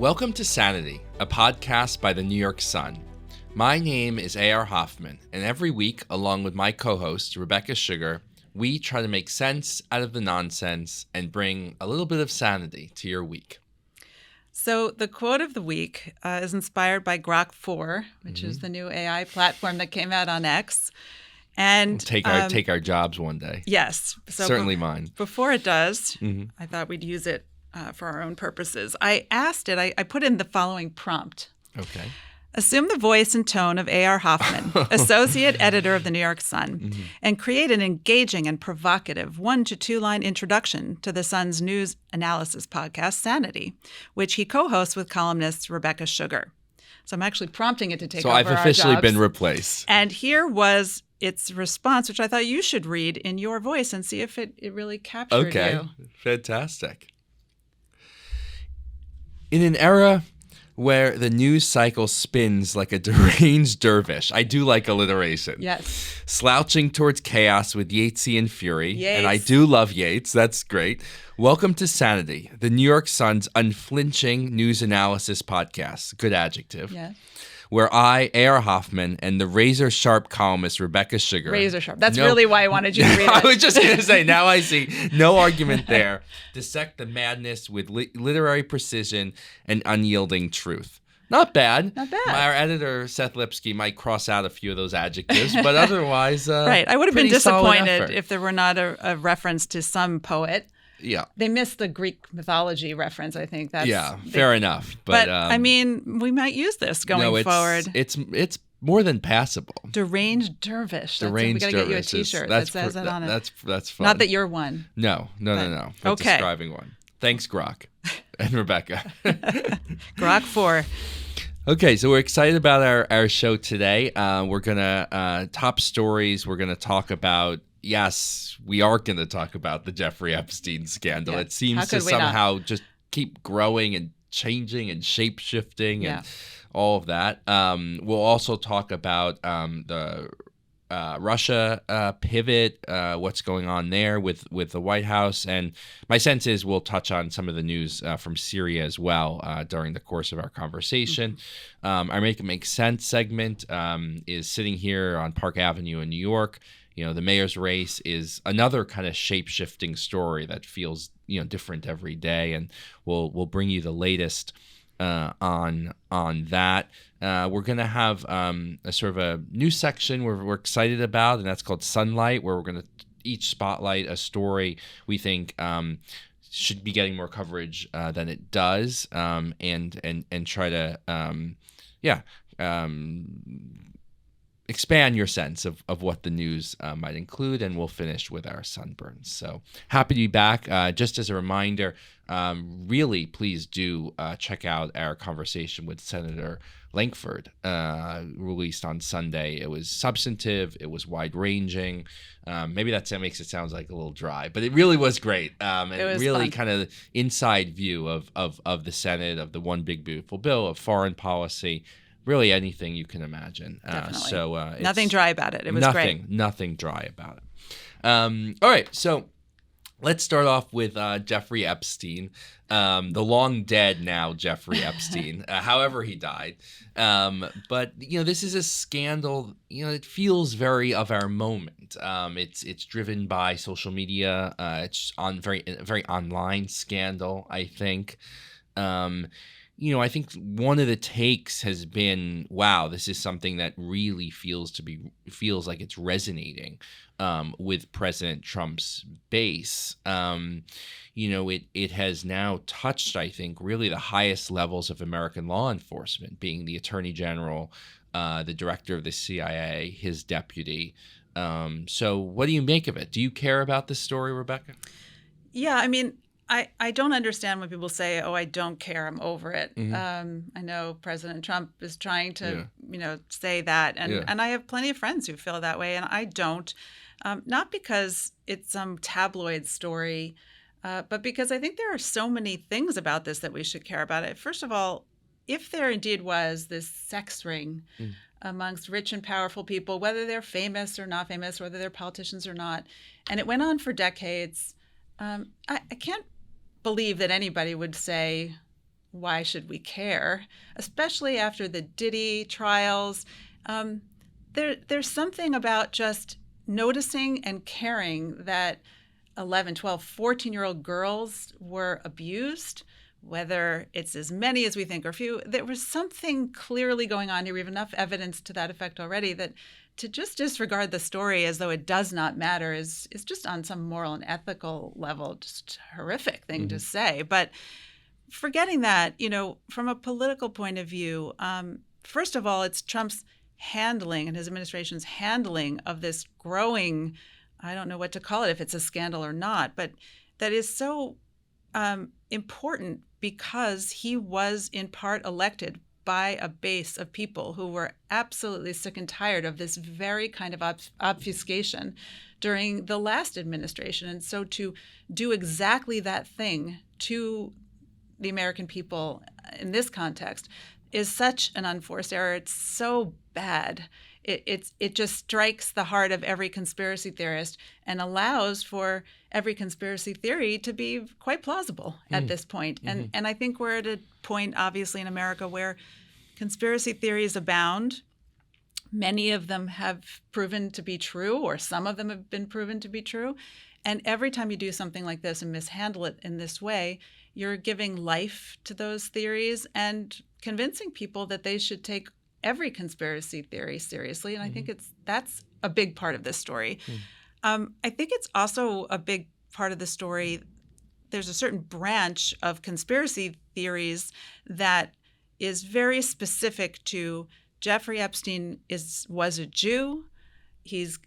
Welcome to Sanity, a podcast by the New York Sun. My name is A.R. Hoffman, and every week, along with my co-host, Rebecca Sugar, we try to make sense out of the nonsense and bring a little bit of sanity to your week. So the quote of the week is inspired by Grok 4, which is the new AI platform that came out on X. And Take our jobs one day. Yes. So certainly mine. Before it does, I thought we'd use it for our own purposes. I put in the following prompt. Okay. Assume the voice and tone of A.R. Hoffman, associate editor of the New York Sun, and create an engaging and provocative 1 to 2 line introduction to the Sun's news analysis podcast, Sanity, which he co-hosts with columnist Rebecca Sugar. So I'm actually prompting it to take over our jobs. So I've officially been replaced. And here was its response, which I thought you should read in your voice and see if it really captured you. Okay, fantastic. In an era where the news cycle spins like a deranged dervish. I do like alliteration. Yes. Slouching towards chaos with Yeatsian fury. Yates. And I do love Yates. That's great. Welcome to Sanity, the New York Sun's unflinching news analysis podcast. Good adjective. Yeah. Where I, A.R. Hoffman, and the razor-sharp columnist Rebecca Sugar. Razor sharp. That's really why I wanted you to read it. I was just going to say, now I see. No argument there. Dissect the madness with literary precision and unyielding truth. Not bad. Not bad. Our editor, Seth Lipsky, might cross out a few of those adjectives, but otherwise, right. I would have been pretty solid disappointed effort. if there were not a reference to some poet. Yeah. They missed the Greek mythology reference, I think. Fair enough. But I mean, we might use this going forward. It's more than passable. Deranged dervish. Deranged we got to get you a dervish T-shirt that says that on it. That's fun. Not that you're one. No. But okay. Describing one. Thanks, Grok and Rebecca. Grok 4. Okay, so we're excited about our show today. We're going to top stories. We're going to talk about, yes, we are going to talk about the Jeffrey Epstein scandal. Yeah. It seems to somehow just keep growing and changing and shape-shifting and all of that. We'll also talk about the Russia pivot, what's going on there with the White House. And my sense is we'll touch on some of the news from Syria as well during the course of our conversation. Our Make It Make Sense segment is sitting here on Park Avenue in New York. You know, the mayor's race is another kind of shape-shifting story that feels, different every day. And we'll bring you the latest on that. We're going to have a sort of a new section we're excited about, and that's called Sunlight, where we're going to each spotlight a story we think should be getting more coverage than it does, and try to expand your sense of what the news might include, and we'll finish with our sunburns. So happy to be back. Just as a reminder, really please do check out our conversation with Senator Lankford, released on Sunday. It was substantive. It was wide-ranging. Maybe that makes it sound like a little dry, but it really was great. And it was really fun. kind of inside view of the Senate, of the One Big Beautiful Bill, of foreign policy. Really anything you can imagine. Definitely. Nothing dry about it. It was great. Nothing dry about it. All right. So let's start off with Jeffrey Epstein, the long dead now Jeffrey Epstein, however he died. But, this is a scandal, it feels very of our moment. It's driven by social media. It's very online scandal, I think. I think one of the takes has been, wow, this is something that really feels like it's resonating with President Trump's base. It has now touched, I think, really the highest levels of American law enforcement, being the Attorney General, the Director of the CIA, his deputy. So what do you make of it? Do you care about this story, Rebecca? Yeah, I mean, I don't understand when people say, "Oh, I don't care, I'm over it." I know President Trump is trying to, say that, and I have plenty of friends who feel that way, and I don't. Not because it's some tabloid story, but because I think there are so many things about this that we should care about it. First of all, if there indeed was this sex ring amongst rich and powerful people, whether they're famous or not famous, whether they're politicians or not, and it went on for decades, I can't believe that anybody would say, why should we care, especially after the Diddy trials. There's something about just noticing and caring that 11, 12, 14-year-old girls were abused, whether it's as many as we think or few. There was something clearly going on here. We have enough evidence to that effect already that to just disregard the story as though it does not matter is just on some moral and ethical level just a horrific thing to say. But forgetting that, from a political point of view, first of all, it's Trump's handling and his administration's handling of this growing, I don't know what to call it, if it's a scandal or not, but that is so important because he was in part elected by a base of people who were absolutely sick and tired of this very kind of obfuscation during the last administration. And so to do exactly that thing to the American people in this context is such an unforced error. It's so bad. It just strikes the heart of every conspiracy theorist and allows for every conspiracy theory to be quite plausible at this point. And I think we're at a point, obviously, in America where conspiracy theories abound. Many of them have proven to be true, or some of them have been proven to be true. And every time you do something like this and mishandle it in this way, you're giving life to those theories and convincing people that they should take every conspiracy theory seriously. And I think that's a big part of this story. I think it's also a big part of the story. There's a certain branch of conspiracy theories that is very specific to Jeffrey Epstein was a Jew. He's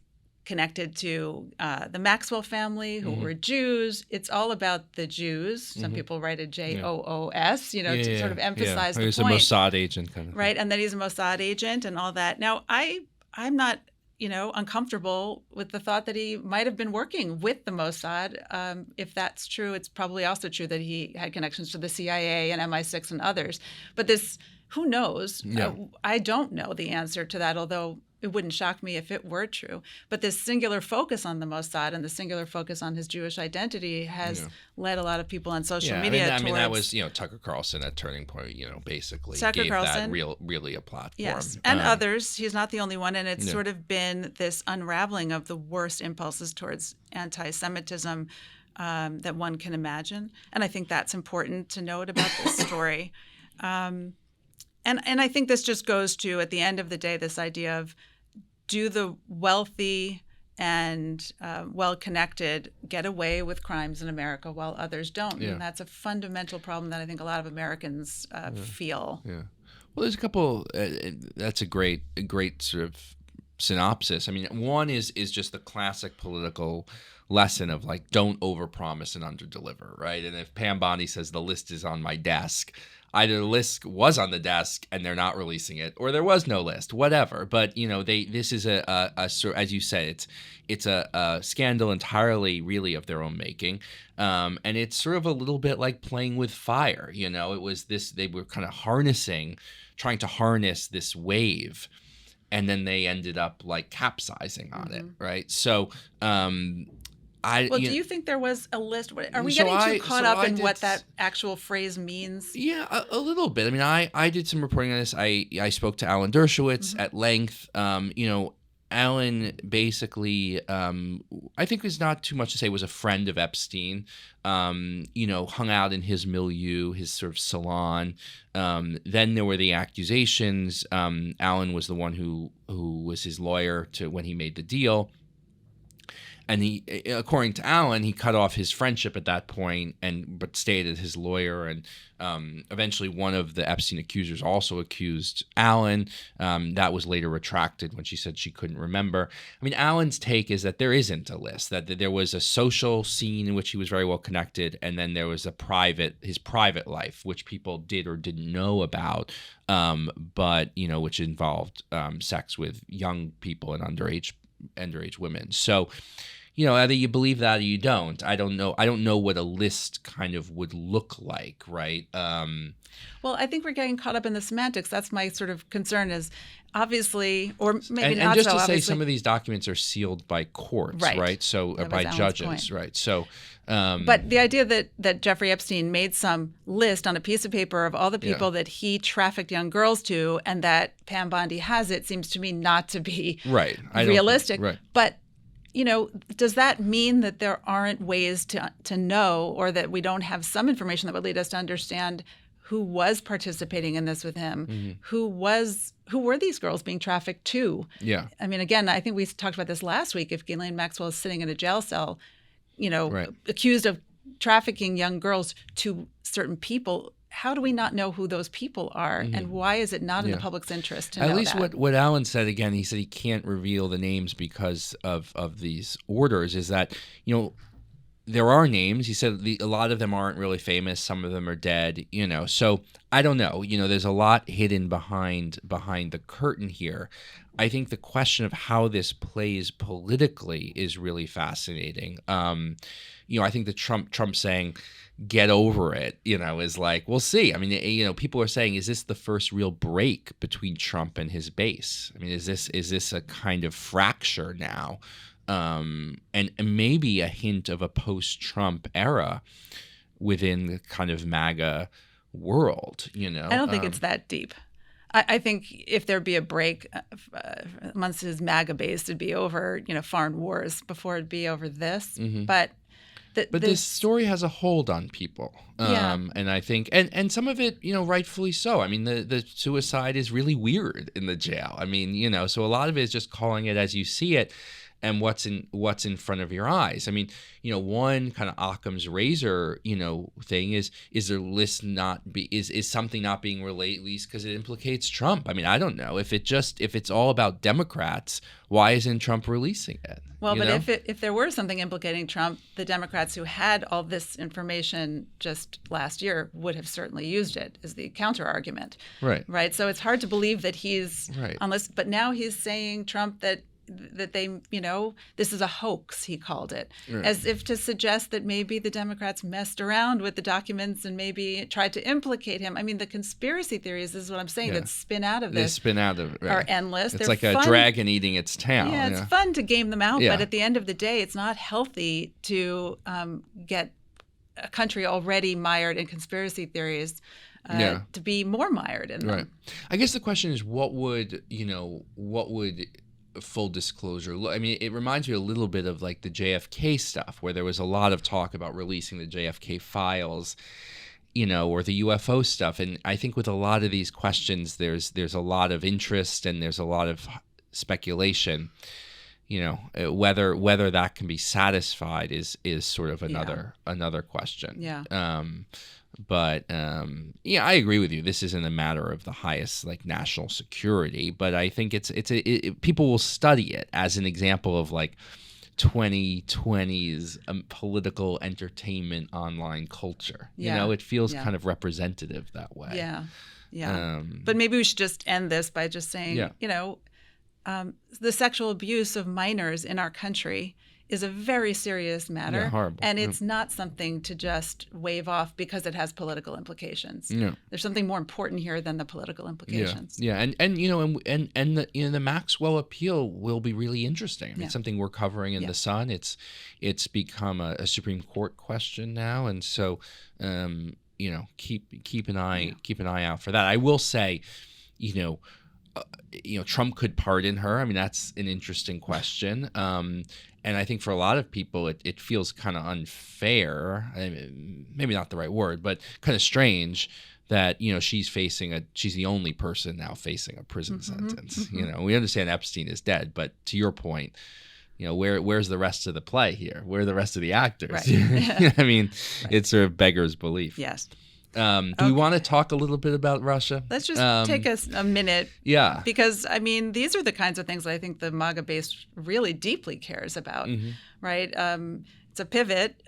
connected to the Maxwell family, who were Jews. It's all about the Jews. Some people write a Joos, to sort of emphasize the point. He's a Mossad agent kind of right, and that he's a Mossad agent and all that. Now, I'm not, uncomfortable with the thought that he might have been working with the Mossad. If that's true, it's probably also true that he had connections to the CIA and MI6 and others. But who knows? Yeah. I don't know the answer to that, although it wouldn't shock me if it were true. But this singular focus on the Mossad and the singular focus on his Jewish identity has led a lot of people on social media towards... I mean, that was, Tucker Carlson at Turning Point, basically Tucker gave Carlson, that really a platform. Yes, and others. He's not the only one. And it's sort of been this unraveling of the worst impulses towards anti-Semitism that one can imagine. And I think that's important to note about this story. And I think this just goes to, at the end of the day, this idea of, do the wealthy and well-connected get away with crimes in America while others don't? And that's a fundamental problem that I think a lot of Americans feel. Yeah. Well, there's a couple. That's a great sort of synopsis. I mean, one is just the classic political lesson of like, don't overpromise and underdeliver, right? And if Pam Bondi says the list is on my desk, either the list was on the desk and they're not releasing it, or there was no list, whatever. But this is a as you said, it's a scandal entirely really of their own making, and it's sort of a little bit like playing with fire. It was this, they were kind of trying to harness this wave, and then they ended up like capsizing on it, right? So. Do you think there was a list? Are we getting too caught up in what that actual phrase means? Yeah, a little bit. I mean, I did some reporting on this. I spoke to Alan Dershowitz at length. Alan basically, I think is not too much to say, was a friend of Epstein, hung out in his milieu, his sort of salon. Then there were the accusations. Alan was the one who was his lawyer when he made the deal. And he, according to Alan, he cut off his friendship at that point, but stayed as his lawyer. And eventually, one of the Epstein accusers also accused Alan. That was later retracted when she said she couldn't remember. I mean, Alan's take is that there isn't a list; that there was a social scene in which he was very well connected, and then there was his private life, which people did or didn't know about, but which involved sex with young people and underage women. So. either you believe that or you don't. I don't know. I don't know what a list kind of would look like, right? Well, I think we're getting caught up in the semantics. That's my sort of concern is obviously, or maybe not. And just to say, some of these documents are sealed by courts, right? So by judges, right? So, but the idea that Jeffrey Epstein made some list on a piece of paper of all the people that he trafficked young girls to, and that Pam Bondi has it, seems to me not to be realistic. Right. But does that mean that there aren't ways to know, or that we don't have some information that would lead us to understand who was participating in this with him? Mm-hmm. Who were these girls being trafficked to? Yeah. I mean, again, I think we talked about this last week. If Ghislaine Maxwell is sitting in a jail cell, accused of trafficking young girls to certain people, how do we not know who those people are? Mm-hmm. And why is it not in the public's interest to know that? At least what Alan said, again, he said he can't reveal the names because of these orders, is that, there are names. He said a lot of them aren't really famous. Some of them are dead, So I don't know. There's a lot hidden behind the curtain here. I think the question of how this plays politically is really fascinating. I think the Trump saying, get over it, is like, we'll see. I mean, people are saying, is this the first real break between Trump and his base? I mean, is this a kind of fracture now? And maybe a hint of a post-Trump era within the kind of MAGA world, I don't think it's that deep. I think if there'd be a break amongst his MAGA base, it'd be over, foreign wars before it'd be over this. Mm-hmm. But this story has a hold on people. And I think, and some of it, rightfully so. I mean, the suicide is really weird in the jail. I mean, so a lot of it is just calling it as you see it, and what's in front of your eyes. I mean, one kind of Occam's razor, thing is their list is something not being released because it implicates Trump? I mean, I don't know. If it's all about Democrats, why isn't Trump releasing it? Well, but if there were something implicating Trump, the Democrats who had all this information just last year would have certainly used it as the counter argument. Right. So it's hard to believe that he's but now he's saying, Trump, that they, this is a hoax, he called it, as if to suggest that maybe the Democrats messed around with the documents and maybe tried to implicate him. I mean, the conspiracy theories, this is what I'm saying, that spin out of this are endless. It's like a dragon eating its tail. Yeah, it's fun to game them out, but at the end of the day, it's not healthy to get a country already mired in conspiracy theories to be more mired in them. Right. I guess the question is, what would full disclosure? I mean, it reminds me a little bit of like the JFK stuff, where there was a lot of talk about releasing the JFK files, or the UFO stuff. And I think with a lot of these questions, there's a lot of interest and there's a lot of speculation. Whether that can be satisfied is sort of another question. Yeah. But I agree with you. This isn't a matter of the highest national security, but I think people will study it as an example of 2020's political entertainment online culture. It feels kind of representative that way. Yeah. But maybe we should just end this by just saying, the sexual abuse of minors in our country is a very serious matter, horrible. And it's not something to just wave off because it has political implications. There's something more important here than the political implications. And the Maxwell appeal will be really interesting. I mean, it's something we're covering in the Sun. It's become a Supreme Court question now, and so keep an eye out for that. I will say, Trump could pardon her. I mean, that's an interesting question. And I think for a lot of people, it feels kind of unfair. I mean, maybe not the right word, but kind of strange that, she's the only person now facing a prison sentence. Mm-hmm. We understand Epstein is dead, but to your point, where's the rest of the play here? Where are the rest of the actors? Right. I mean, it sort of beggars belief. Yes. Do we want to talk a little bit about Russia? Let's just take us a minute. Yeah. Because, I mean, these are the kinds of things that I think the MAGA base really deeply cares about, right? It's a pivot.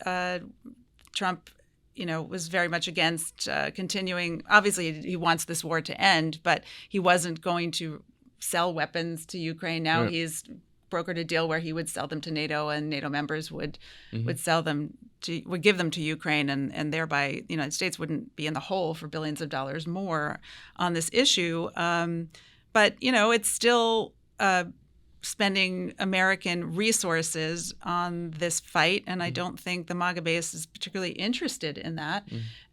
Trump, was very much against continuing. Obviously, he wants this war to end, but he wasn't going to sell weapons to Ukraine. Now he's brokered a deal where he would sell them to NATO, and NATO members would give them to Ukraine, and thereby the United States wouldn't be in the hole for billions of dollars more on this issue. But it's still spending American resources on this fight, and I don't think the MAGA base is particularly interested in that.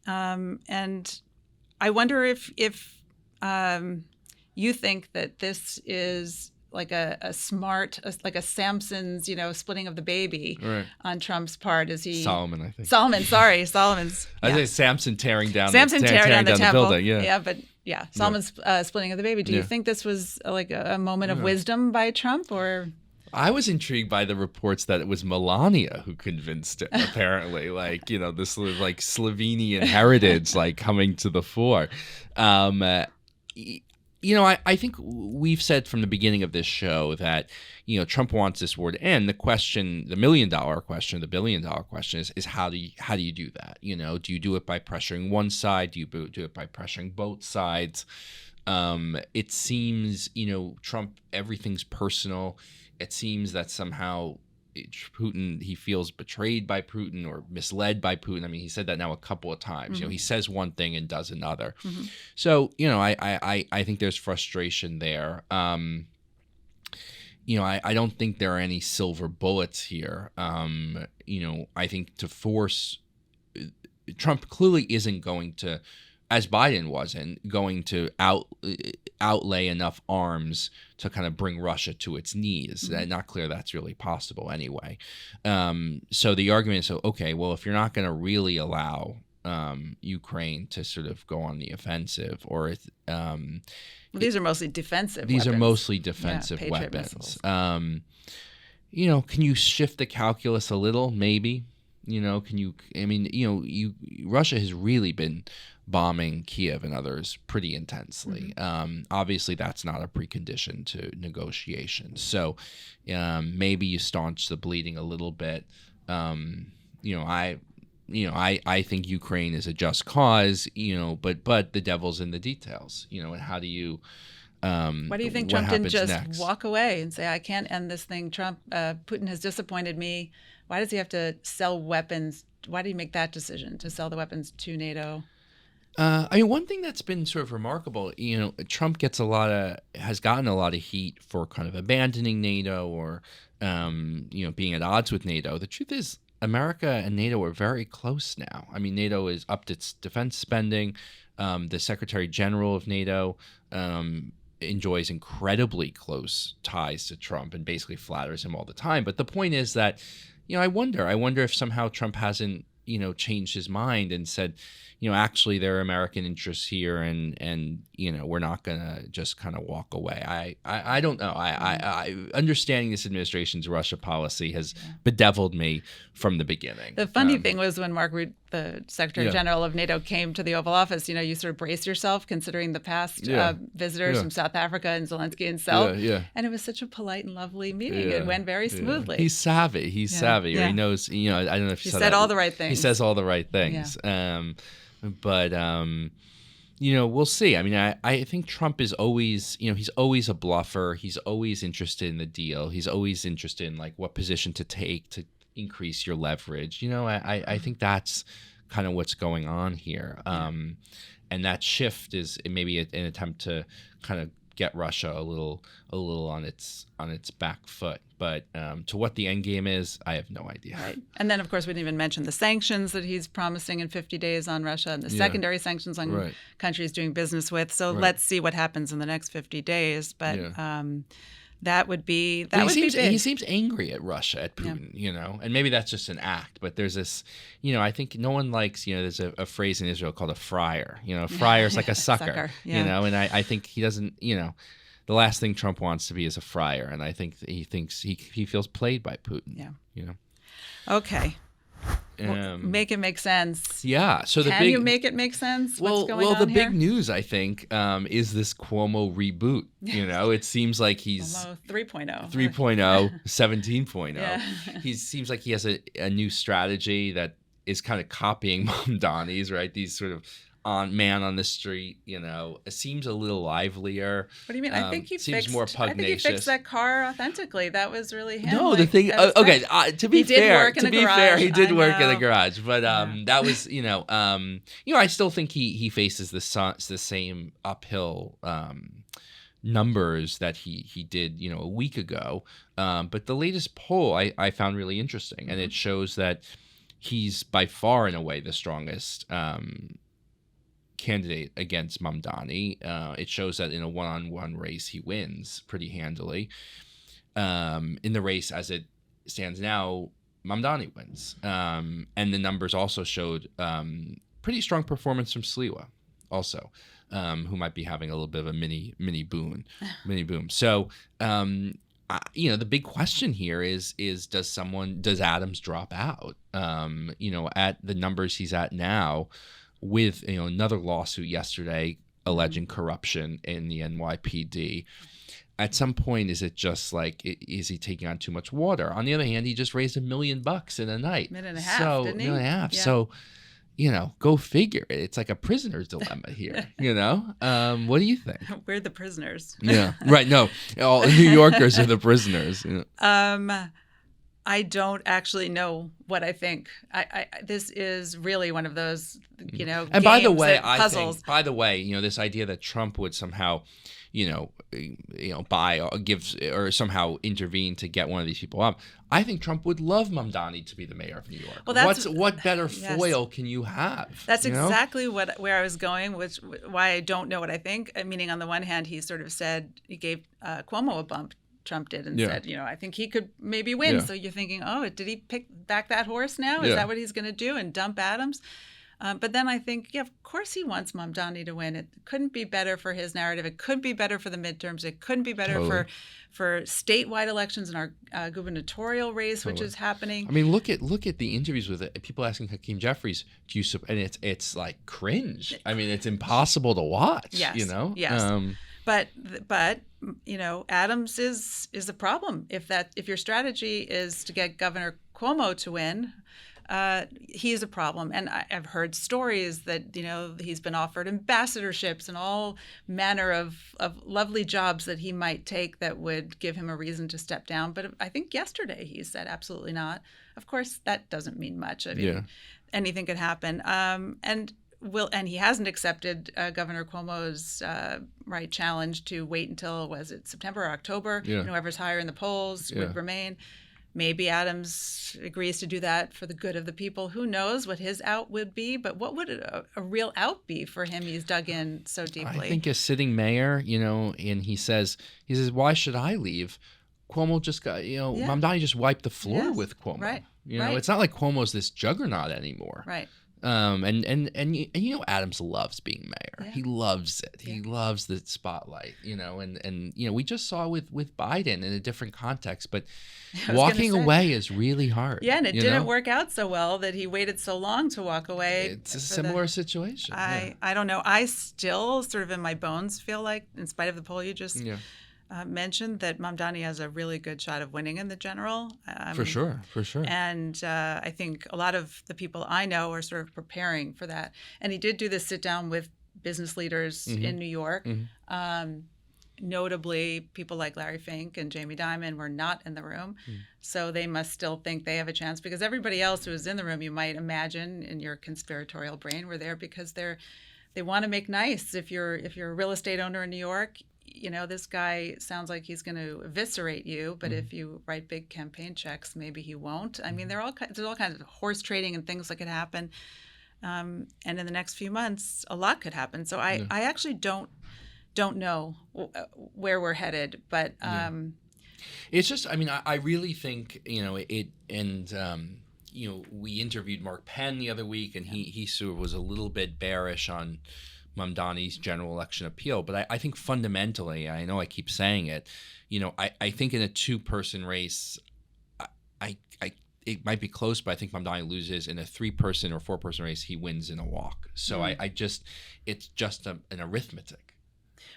And I wonder if you think that this is like a smart, like a Samson's, splitting of the baby on Trump's part. Is he Solomon? I think Solomon's. I say Samson tearing down down the temple. Building. Solomon's splitting of the baby. Do you think this was like a moment of wisdom by Trump, or? I was intrigued by the reports that it was Melania who convinced him, apparently, this like Slovenian heritage, coming to the fore. I think we've said from the beginning of this show that, Trump wants this war to end. The question, the $1 million question, the $1 billion question is how do you do that? Do you do it by pressuring one side? Do you do it by pressuring both sides? It seems, Trump, everything's personal. It seems that somehow Putin, he feels betrayed by Putin or misled by Putin. I mean, he said that now a couple of times. He says one thing and does another. So, I think there's frustration there. I don't think there are any silver bullets here. I think to force Trump clearly isn't going to, as Biden wasn't, going to outlay enough arms to kind of bring Russia to its knees. Not clear that's really possible anyway. So the argument is, okay, well, if you're not going to really allow Ukraine to sort of go on the offensive, or these are mostly defensive. These weapons. Are mostly defensive weapons. Can you shift the calculus a little? Maybe. Russia has really been bombing Kiev and others pretty intensely. Obviously, that's not a precondition to negotiations. So maybe you staunch the bleeding a little bit. I think Ukraine is a just cause. But the devil's in the details. And how do you? Why do you think Trump didn't just walk away and say, "I can't end this thing"? Putin has disappointed me. Why does he have to sell weapons? Why did he make that decision to sell the weapons to NATO? One thing that's been sort of remarkable, Trump has gotten a lot of heat for kind of abandoning NATO or, being at odds with NATO. The truth is, America and NATO are very close now. I mean, NATO has upped its defense spending. The Secretary General of NATO enjoys incredibly close ties to Trump and basically flatters him all the time. But the point is that, I wonder if somehow Trump hasn't, changed his mind and said, actually there are American interests here, and we're not gonna just kind of walk away. I don't know. I understanding this administration's Russia policy has bedeviled me from the beginning. The funny thing was when Mark Rutte, the Secretary General of NATO, came to the Oval Office, you sort of brace yourself considering the past visitors from South Africa and Zelensky himself. And it was such a polite and lovely meeting. It went very smoothly. He's savvy. He's savvy. Or he knows, I don't know if he said all the right things. He says all the right things. But we'll see. I mean, I think Trump is always, he's always a bluffer. He's always interested in the deal. He's always interested in what position to take to increase your leverage. I think that's kind of what's going on here. And that shift is maybe an attempt to kind of get Russia a little on its back foot. But to what the end game is, I have no idea. Right. And then, of course, we didn't even mention the sanctions that he's promising in 50 days on Russia and the secondary sanctions on countries doing business with. So let's see what happens in the next 50 days. But that would be big. He seems angry at Russia, at Putin, and maybe that's just an act. But there's this, I think no one likes, there's a phrase in Israel called a friar. A friar's like a sucker, and I think he doesn't, the last thing Trump wants to be is a friar, and I think he thinks he feels played by Putin. Okay. Make it make sense. Yeah. So Can you make it make sense? What's going on the here? big news, I think, is this Cuomo reboot. It seems like he's Cuomo 3.0. 3.0, 17.0. He seems like he has a new strategy that is kind of copying Mamdani's, right? These sort of man on the street. It seems a little livelier. What do you mean? I think he seems fixed. more I think he pugnacious. fixed that car authentically. That was really him. No, the thing. Okay, to be fair, he did work in a garage. But that was, I still think he faces the same uphill numbers that he did, a week ago. But the latest poll I found really interesting, and it shows that he's by far, in a way, the strongest candidate against Mamdani. It shows that in a one-on-one race, he wins pretty handily. In the race as it stands now, Mamdani wins. And the numbers also showed pretty strong performance from Sliwa also, who might be having a little bit of a mini boom. So, the big question here is does Adams drop out? At the numbers he's at now, with another lawsuit yesterday alleging corruption in the NYPD. At some point, is it just like, is he taking on too much water? On the other hand, he just raised $1 million in a night. Minute and a half, didn't he? $1.5 million. Yeah. So, go figure. It's like a prisoner's dilemma here. What do you think? We're the prisoners. Yeah, right. No, all New Yorkers are the prisoners. I don't actually know what I think. This is really one of those, And games by the way, puzzles. This idea that Trump would somehow, buy or give or somehow intervene to get one of these people up. I think Trump would love Mamdani to be the mayor of New York. Well, what better foil can you have? That's exactly where I was going, why I don't know what I think. Meaning, on the one hand, he sort of said he gave Cuomo a bump. Trump did and said, I think he could maybe win. Yeah. So you're thinking, did he pick back that horse now? Is that what he's going to do and dump Adams? But then I think, of course he wants Mamdani to win. It couldn't be better for his narrative. It couldn't be better for the midterms. It couldn't be better for statewide elections in our gubernatorial race, which is happening. I mean, look at the interviews with people asking Hakeem Jeffries, and it's like cringe. I mean, it's impossible to watch. Yes. Yes. But Adams is a problem. If your strategy is to get Governor Cuomo to win, he's a problem. And I've heard stories that he's been offered ambassadorships and all manner of lovely jobs that he might take that would give him a reason to step down. But I think yesterday he said absolutely not. Of course, that doesn't mean much. I mean, anything could happen. And he hasn't accepted Governor Cuomo's challenge to wait until, September or October? Yeah. Whoever's higher in the polls would remain. Maybe Adams agrees to do that for the good of the people. Who knows what his out would be? But what would a real out be for him? He's dug in so deeply. I think a sitting mayor, and he says, why should I leave? Cuomo just got, Mamdani just wiped the floor with Cuomo. Right. It's not like Cuomo's this juggernaut anymore. Right. And Adams loves being mayor. Yeah. He loves it. He loves the spotlight, and we just saw with Biden in a different context, but walking away is really hard. Yeah, and it didn't work out so well that he waited so long to walk away. It's a similar situation. I don't know. I still sort of in my bones feel like, in spite of the poll you just mentioned, that Mamdani has a really good shot of winning in the general. For sure. And I think a lot of the people I know are sort of preparing for that. And he did do this sit down with business leaders in New York. Notably, people like Larry Fink and Jamie Dimon were not in the room. So they must still think they have a chance, because everybody else who was in the room, you might imagine in your conspiratorial brain, were there because they want to make nice. If you're a real estate owner in New York, this guy sounds like he's going to eviscerate you, but if you write big campaign checks, maybe he won't. I mean, there's all kinds of horse trading and things that could happen. And in the next few months, a lot could happen. So I actually don't know where we're headed, but it's just, I mean, I really think, it, and we interviewed Mark Penn the other week, and he sort of was a little bit bearish on Mamdani's general election appeal. But I think fundamentally, I know I keep saying it, I think in a two-person race, it might be close, but I think Mamdani loses. In a 3-person or 4-person race, he wins in a walk. So it's just an arithmetic.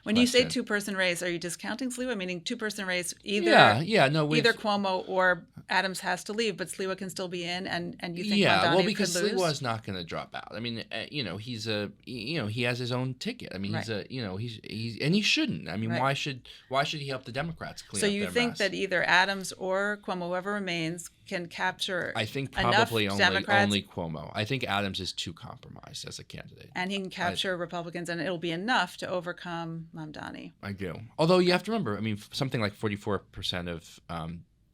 When you say two-person race, are you discounting Sliwa? Meaning two-person race, either Cuomo or Adams has to leave, but Sliwa can still be in, and you think Mamdani because could lose? Sliwa's not going to drop out. I mean, he has his own ticket. I mean, he's and he shouldn't. I mean, why should he help the Democrats clean up their mess? So you think that either Adams or Cuomo, whoever remains, can capture I think probably enough only Cuomo. I think Adams is too compromised as a candidate. And he can capture Republicans, and it'll be enough to overcome Mamdani. I do. Although you have to remember, I mean, something like 44% of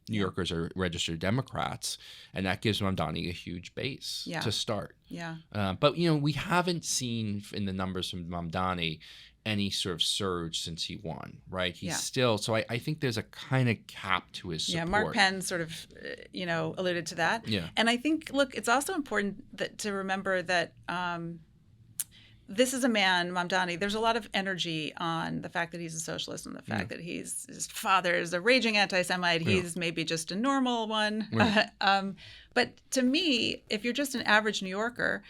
New Yorkers are registered Democrats, and that gives Mamdani a huge base to start. Yeah. But, we haven't seen in the numbers from Mamdani any sort of surge since he won, right? He's still, so I think there's a kind of cap to his support. Yeah, Mark Penn sort of, alluded to that. Yeah. And I think, look, it's also important to remember that this is a man, Mamdani, there's a lot of energy on the fact that he's a socialist and the fact that his father is a raging anti-Semite. He's maybe just a normal one. But to me, if you're just an average New Yorker,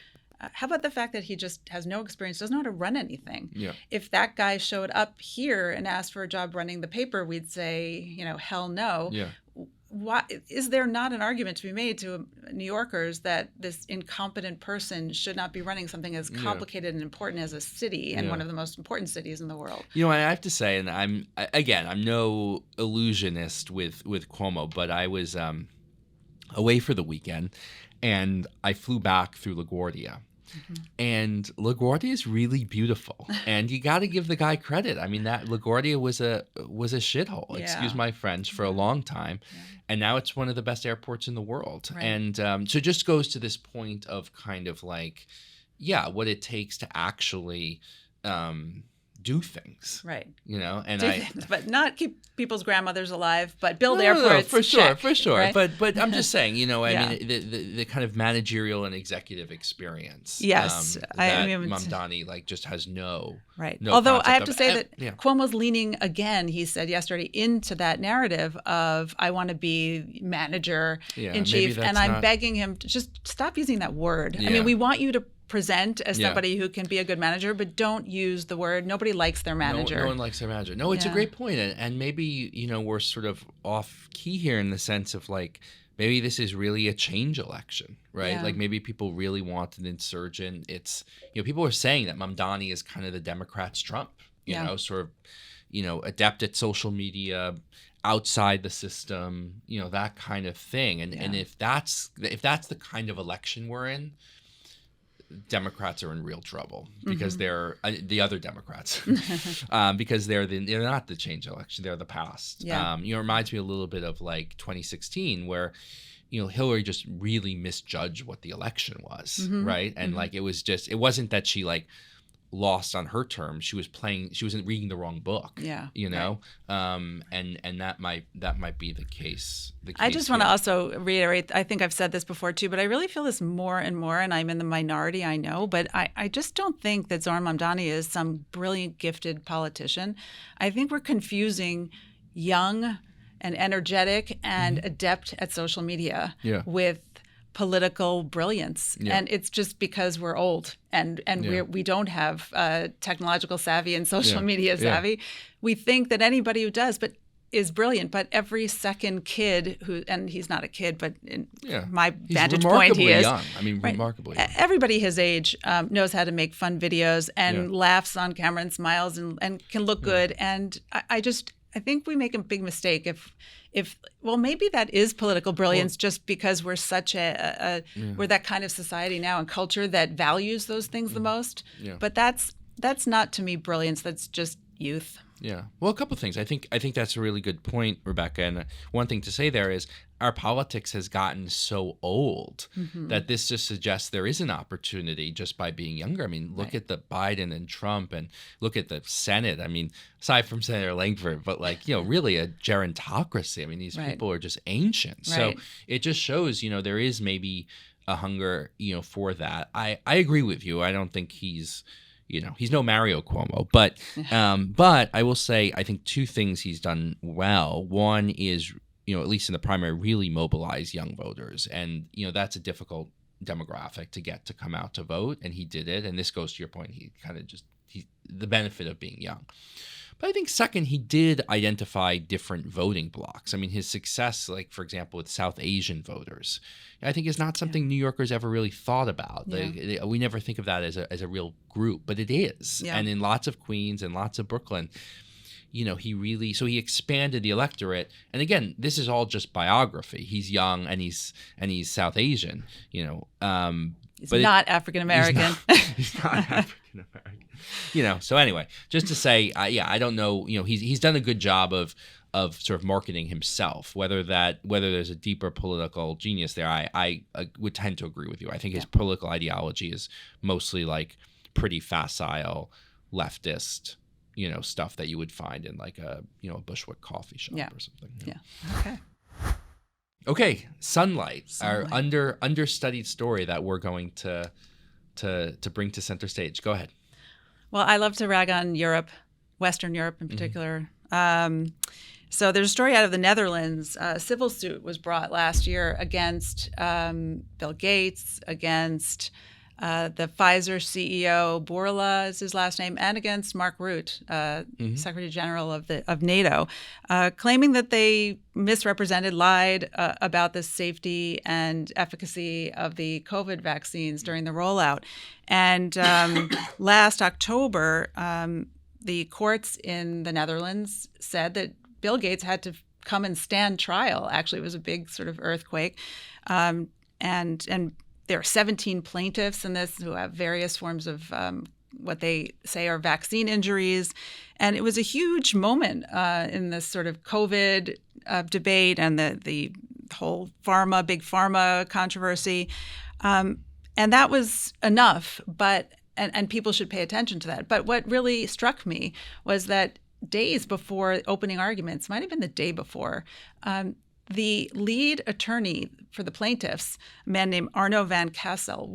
how about the fact that he just has no experience, doesn't know how to run anything? Yeah. If that guy showed up here and asked for a job running the paper, we'd say, hell no. Yeah. Why is there not an argument to be made to New Yorkers that this incompetent person should not be running something as complicated and important as a city and one of the most important cities in the world? I have to say, and I'm no illusionist with Cuomo, but I was away for the weekend, and I flew back through LaGuardia. Mm-hmm. And LaGuardia is really beautiful, and you got to give the guy credit. I mean, that LaGuardia was a shithole, excuse my French, for a long time, and now it's one of the best airports in the world. Right. And so it just goes to this point of kind of like, what it takes to actually do things, right? And things, but not keep people's grandmothers alive, but build airports. For sure. Right? But I'm just saying, I mean, the kind of managerial and executive experience. Yes, Mamdani just has no right. Although I have to say that Cuomo's leaning again. He said yesterday into that narrative of I want to be manager in chief, and I'm begging him to just stop using that word. Yeah. I mean, we want you to present as somebody who can be a good manager, but don't use the word. Nobody likes their manager. No one likes their manager. No, it's a great point. And maybe, we're sort of off key here in the sense of maybe this is really a change election, right? Yeah. Maybe people really want an insurgent. It's, people are saying that Mamdani is kind of the Democrats' Trump, sort of, adept at social media, outside the system, that kind of thing. And if that's the kind of election we're in, Democrats are in real trouble because they're the other Democrats because they're not the change election, they're the past. Yeah. It reminds me a little bit of 2016 where Hillary just really misjudged what the election was, right? And it wasn't that she lost on her terms. She wasn't reading the wrong book. Yeah. And that might be the case. I just want to also reiterate, I think I've said this before too, but I really feel this more and more, and I'm in the minority, I know, but I just don't think that Zohran Mamdani is some brilliant, gifted politician. I think we're confusing young and energetic and adept at social media with political brilliance, and it's just because we're old and we don't have technological savvy and social media savvy. We think that anybody who does is brilliant, but every second kid and he's not a kid, but in my vantage point, he is young. I mean, remarkably young. Everybody his age knows how to make fun videos and laughs on camera and smiles and can look good. And I think we make a big mistake if maybe that is political brilliance just because we're such we're that kind of society now and culture that values those things the most. Yeah. But that's not to me brilliance. That's just youth. Yeah. Well, a couple of things. I think that's a really good point, Rebecca. And one thing to say there is our politics has gotten so old that this just suggests there is an opportunity just by being younger. I mean, look at the Biden and Trump and look at the Senate. I mean, aside from Senator Langford, but really a gerontocracy. I mean, these people are just ancient. Right. So it just shows, there is maybe a hunger, for that. I agree with you. I don't think he's no Mario Cuomo, but I will say I think two things he's done well. One is, at least in the primary, really mobilize young voters, and that's a difficult demographic to get to come out to vote, and he did it. And this goes to your point; he kind of just the benefit of being young. But I think second, he did identify different voting blocks. I mean, his success, like, for example, with South Asian voters, I think is not something New Yorkers ever really thought about. Yeah. We never think of that as a real group, but it is. Yeah. And in lots of Queens and lots of Brooklyn, he expanded the electorate. And again, this is all just biography. He's young and he's South Asian, He's not African American. He's not African American. So anyway, just to say, I don't know. He's done a good job of sort of marketing himself. Whether there's a deeper political genius there, I would tend to agree with you. I think his political ideology is mostly like pretty facile leftist, stuff that you would find in like a Bushwick coffee shop or something. Yeah. Okay. Okay, Sunlight, our understudied story that we're going to bring to center stage. Go ahead. Well, I love to rag on Europe, Western Europe in particular. So there's a story out of the Netherlands. A civil suit was brought last year against Bill Gates, against the Pfizer CEO, Bourla is his last name, and against Mark Rutte, Secretary General of NATO, claiming that they misrepresented, lied about the safety and efficacy of the COVID vaccines during the rollout. And last October, the courts in the Netherlands said that Bill Gates had to come and stand trial. Actually, it was a big sort of earthquake. And there are 17 plaintiffs in this who have various forms of what they say are vaccine injuries. And it was a huge moment in this sort of COVID debate and the whole big pharma controversy. And that was enough, and people should pay attention to that. But what really struck me was that days before opening arguments, might have been the day before, the lead attorney for the plaintiffs, a man named Arno van Kessel,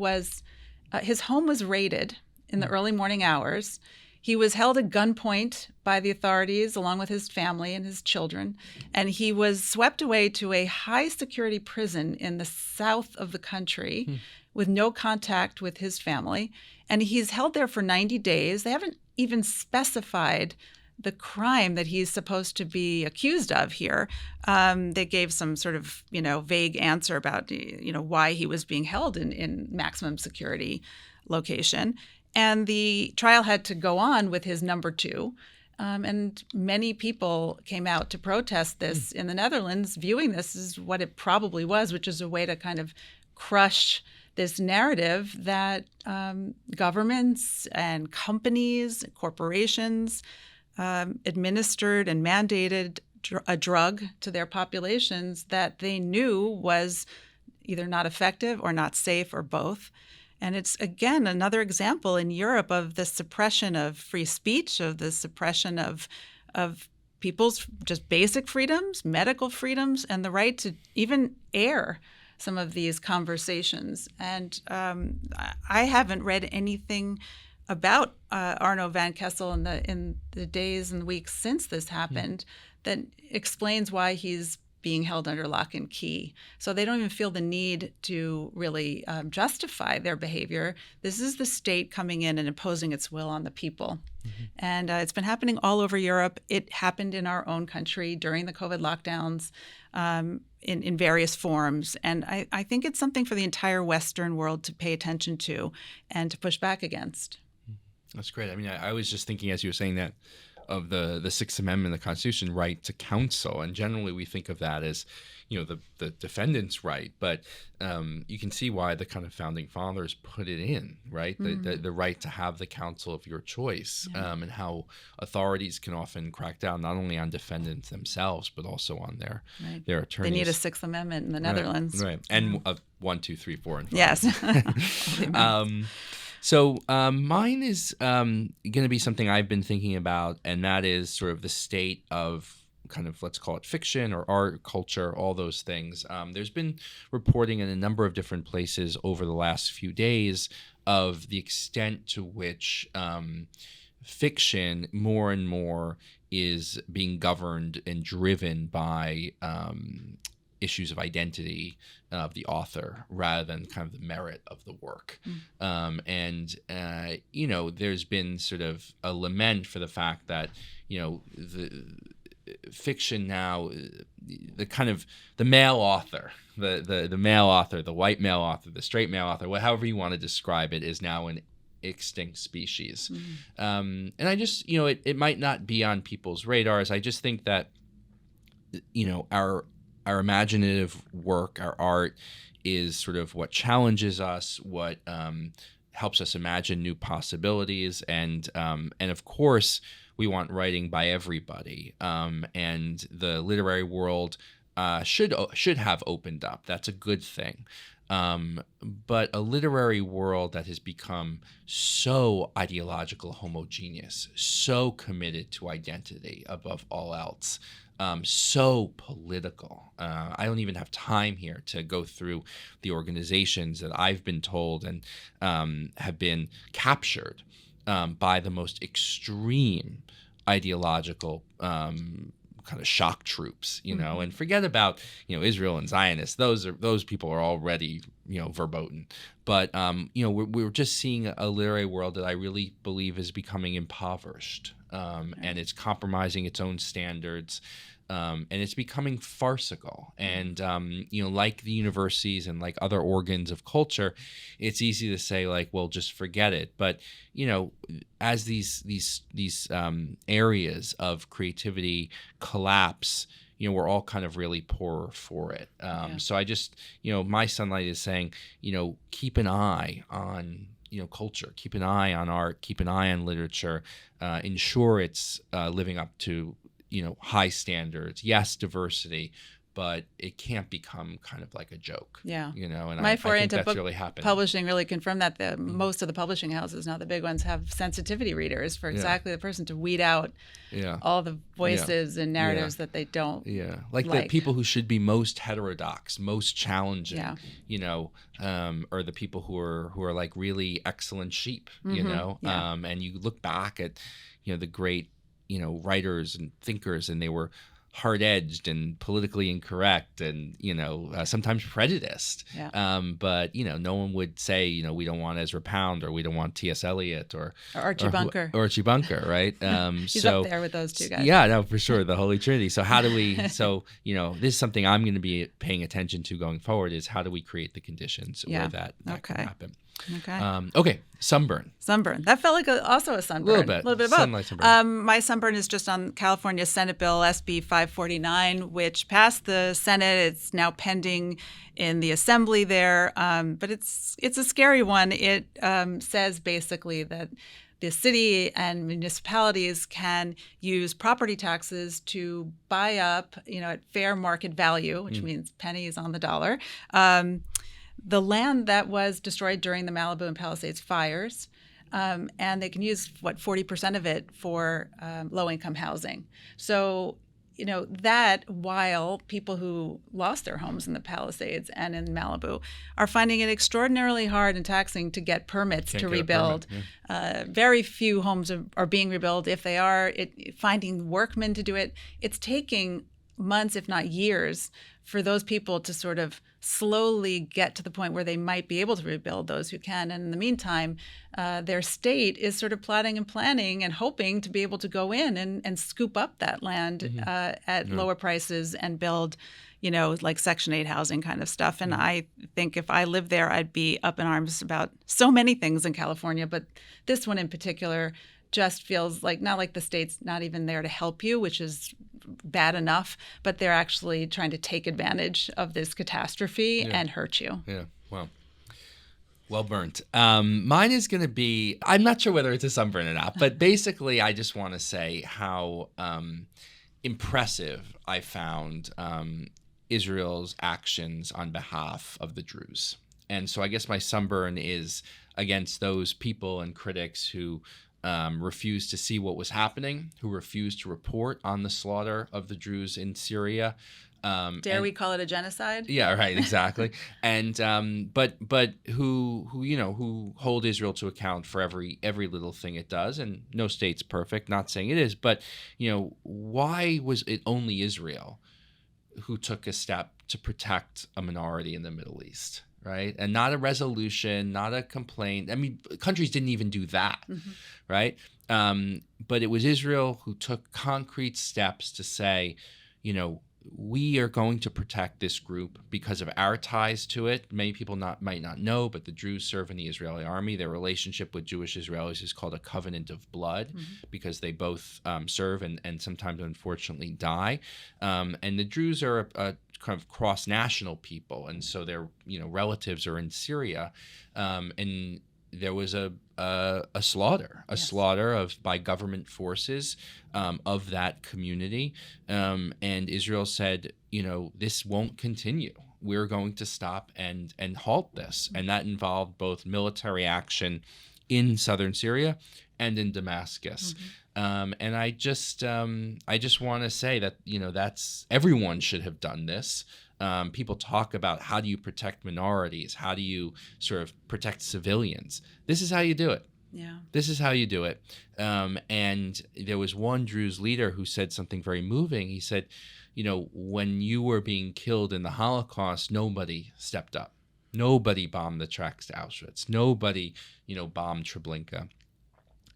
his home was raided in the early morning hours. He was held at gunpoint by the authorities along with his family and his children, and he was swept away to a high-security prison in the south of the country with no contact with his family. And he's held there for 90 days. They haven't even specified the crime that he's supposed to be accused of here. They gave some sort of, vague answer about, why he was being held in maximum security location. And the trial had to go on with his number two. And many people came out to protest this in the Netherlands, viewing this as what it probably was, which is a way to kind of crush this narrative that governments and companies, corporations, administered and mandated a drug to their populations that they knew was either not effective or not safe or both. And it's, again, another example in Europe of the suppression of free speech, of the suppression of people's just basic freedoms, medical freedoms, and the right to even air some of these conversations. And I haven't read anything about Arno van Kessel in the days and weeks since this happened that explains why he's being held under lock and key. So they don't even feel the need to really justify their behavior. This is the state coming in and imposing its will on the people. And it's been happening all over Europe. It happened in our own country during the COVID lockdowns in various forms. And I think it's something for the entire Western world to pay attention to and to push back against. That's great. I mean, I was just thinking as you were saying that of the Sixth Amendment, the Constitution, right to counsel. And generally we think of that as, the defendant's right. But you can see why the kind of founding fathers put it in, right? The right to have the counsel of your choice, and how authorities can often crack down not only on defendants themselves, but also on their attorneys. They need a Sixth Amendment in the Netherlands. Right. And 1, 2, 3, 4, and 5. Yes. So mine is going to be something I've been thinking about, and that is sort of the state of kind of, let's call it fiction or art, culture, all those things. There's been reporting in a number of different places over the last few days of the extent to which fiction more and more is being governed and driven by issues of identity of the author rather than kind of the merit of the work. There's been sort of a lament for the fact that, the fiction now, the male author, the male author, the white male author, the straight male author, however you want to describe it, is now an extinct species. And I just, it might not be on people's radars. I just think that, our imaginative work, our art, is sort of what challenges us, what helps us imagine new possibilities, and of course, we want writing by everybody, and the literary world should have opened up. That's a good thing. But a literary world that has become so ideological homogeneous, so committed to identity above all else, so political. I don't even have time here to go through the organizations that I've been told and have been captured by the most extreme ideological kind of shock troops, and forget about, Israel and Zionists. Those people are already, verboten. But, we're just seeing a literary world that I really believe is becoming impoverished, and it's compromising its own standards. And it's becoming farcical. And, like the universities and like other organs of culture, it's easy to say, like, well, just forget it. But, as these areas of creativity collapse, we're all kind of really poorer for it. So I just, my sunlight is saying, keep an eye on culture, keep an eye on art, keep an eye on literature, ensure it's living up to high standards. Yes, diversity, but it can't become kind of like a joke. Yeah. And my I foray think into that's book really happened. Publishing really confirmed that most of the publishing houses, now the big ones, have sensitivity readers for exactly the person to weed out all the voices and narratives that they don't like the people who should be most heterodox, most challenging, or the people who are like really excellent sheep, and you look back at, the great writers and thinkers, and they were hard-edged and politically incorrect and, sometimes prejudiced. But, no one would say, we don't want Ezra Pound, or we don't want T.S. Eliot or Archie Bunker. Or Archie Bunker, right? He's up there with those two guys. Yeah, no, for sure. The Holy Trinity. So how do we, this is something I'm going to be paying attention to going forward, is how do we create the conditions where that can happen? Okay. Sunburn. That felt like also a sunburn. A little bit of both. Sunlight sunburn. My sunburn is just on California Senate Bill SB 549, which passed the Senate. It's now pending in the Assembly there, but it's a scary one. It says basically that the city and municipalities can use property taxes to buy up, at fair market value, which means pennies on the dollar, the land that was destroyed during the Malibu and Palisades fires, and they can use 40% of it for low-income housing. So, that while people who lost their homes in the Palisades and in Malibu are finding it extraordinarily hard and taxing to get permits to rebuild. Very few homes are being rebuilt. If they are, finding workmen to do it, it's taking months, if not years, for those people to sort of slowly get to the point where they might be able to rebuild, those who can. And in the meantime, their state is sort of plotting and planning and hoping to be able to go in and scoop up that land at lower prices and build, like Section 8 housing kind of stuff. And I think if I lived there, I'd be up in arms about so many things in California, but this one in particular just feels like not like the state's not even there to help you, which is bad enough, but they're actually trying to take advantage of this catastrophe and hurt you. Yeah, well burnt. Mine is going to be, I'm not sure whether it's a sunburn or not, but basically I just want to say how impressive I found Israel's actions on behalf of the Druze. And so I guess my sunburn is against those people and critics who refused to see what was happening, who refused to report on the slaughter of the Druze in Syria. Dare we call it a genocide? Yeah, right, exactly. And but who hold Israel to account for every little thing it does, and no state's perfect. Not saying it is, but why was it only Israel who took a step to protect a minority in the Middle East, right? And not a resolution, not a complaint. I mean, countries didn't even do that, right? But it was Israel who took concrete steps to say, we are going to protect this group because of our ties to it. Many people might not know, but the Druze serve in the Israeli army. Their relationship with Jewish Israelis is called a covenant of blood because they both serve and sometimes, unfortunately, die. And the Druze are a kind of cross-national people, and so their relatives are in Syria, and there was a slaughter by government forces of that community, and Israel said, this won't continue. We're going to stop and halt this, and that involved both military action in southern Syria and in Damascus. And I just want to say that that's everyone should have done this. People talk about how do you protect minorities? How do you sort of protect civilians? This is how you do it. Yeah. This is how you do it. And there was one Druze leader who said something very moving. He said, when you were being killed in the Holocaust, nobody stepped up. Nobody bombed the tracks to Auschwitz. Nobody, bombed Treblinka.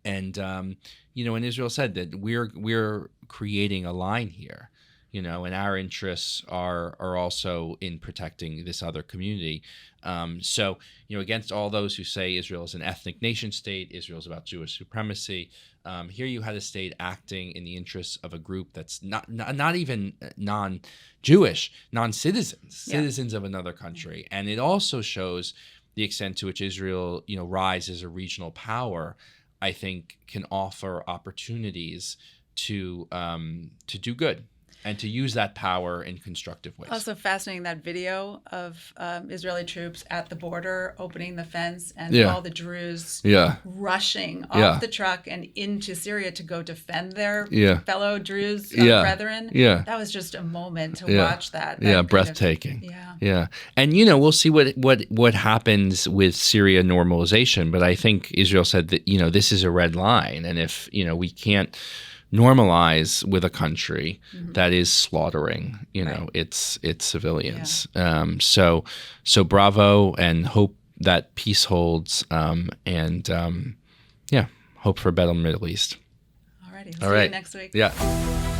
And, and Israel said that we're creating a line here. And our interests are also in protecting this other community. So, against all those who say Israel is an ethnic nation state, Israel is about Jewish supremacy, here you had a state acting in the interests of a group that's not even non-Jewish, non-citizens, citizens of another country. And it also shows the extent to which Israel, rise as a regional power, I think can offer opportunities to do good and to use that power in constructive ways. Also fascinating, that video of Israeli troops at the border opening the fence and all the Druze rushing off the truck and into Syria to go defend their fellow Druze brethren. Yeah. That was just a moment to watch that. Breathtaking. And we'll see what happens with Syria normalization, but I think Israel said that this is a red line, and if we can't normalize with a country that is slaughtering, its civilians. So bravo, and hope that peace holds, and hope for a better Middle East. All righty. See you next week. Yeah.